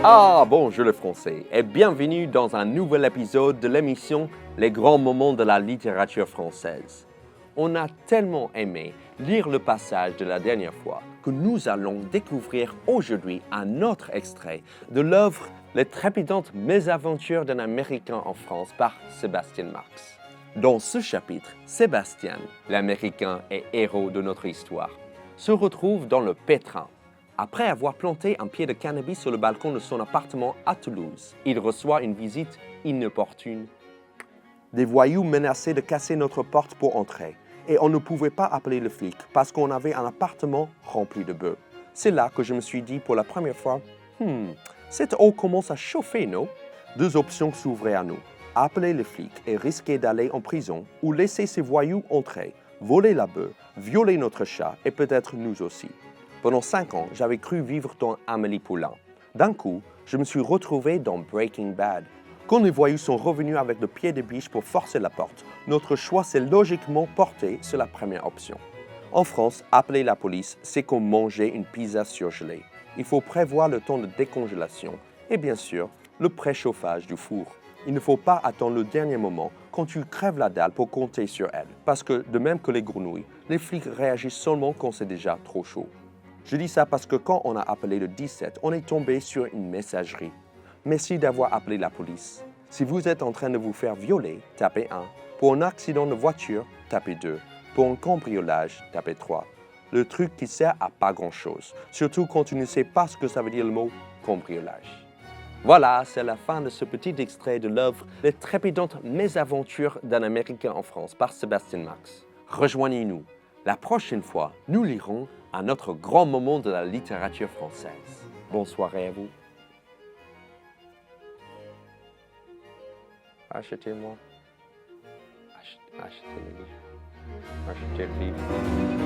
Ah, bonjour le français et bienvenue dans un nouvel épisode de l'émission Les grands moments de la littérature française. On a tellement aimé lire le passage de la dernière fois que nous allons découvrir aujourd'hui un autre extrait de l'œuvre Les trépidantes mésaventures d'un Américain en France par Sébastien Marx. Dans ce chapitre, Sébastien, l'Américain et héros de notre histoire, se retrouve dans le pétrin. Après avoir planté un pied de cannabis sur le balcon de son appartement à Toulouse, il reçoit une visite inopportune. Des voyous menaçaient de casser notre porte pour entrer, et on ne pouvait pas appeler le flic parce qu'on avait un appartement rempli de bœufs. C'est là que je me suis dit pour la première fois, cette eau commence à chauffer, non? Deux options s'ouvraient à nous. Appeler le flic et risquer d'aller en prison, ou laisser ces voyous entrer, voler la bœuf, violer notre chat et peut-être nous aussi. Pendant 5 ans, j'avais cru vivre dans Amélie Poulain. D'un coup, je me suis retrouvé dans Breaking Bad. Quand les voyous sont revenus avec le pied de biche pour forcer la porte, notre choix s'est logiquement porté sur la première option. En France, appeler la police, c'est comme manger une pizza surgelée. Il faut prévoir le temps de décongélation et bien sûr, le préchauffage du four. Il ne faut pas attendre le dernier moment quand tu crèves la dalle pour compter sur elle. Parce que, de même que les grenouilles, les flics réagissent seulement quand c'est déjà trop chaud. Je dis ça parce que quand on a appelé le 17, on est tombé sur une messagerie. Merci d'avoir appelé la police. Si vous êtes en train de vous faire violer, tapez 1. Pour un accident de voiture, tapez 2. Pour un cambriolage, tapez 3. Le truc qui sert à pas grand-chose, surtout quand tu ne sais pas ce que ça veut dire le mot cambriolage. Voilà, c'est la fin de ce petit extrait de l'œuvre Les trépidantes mésaventures d'un Américain en France par Sébastien Marx. Rejoignez-nous. La prochaine fois, nous lirons un autre grand moment de la littérature française. Bonne soirée à vous. Achetez-moi. Achetez le livre. Achetez le livre.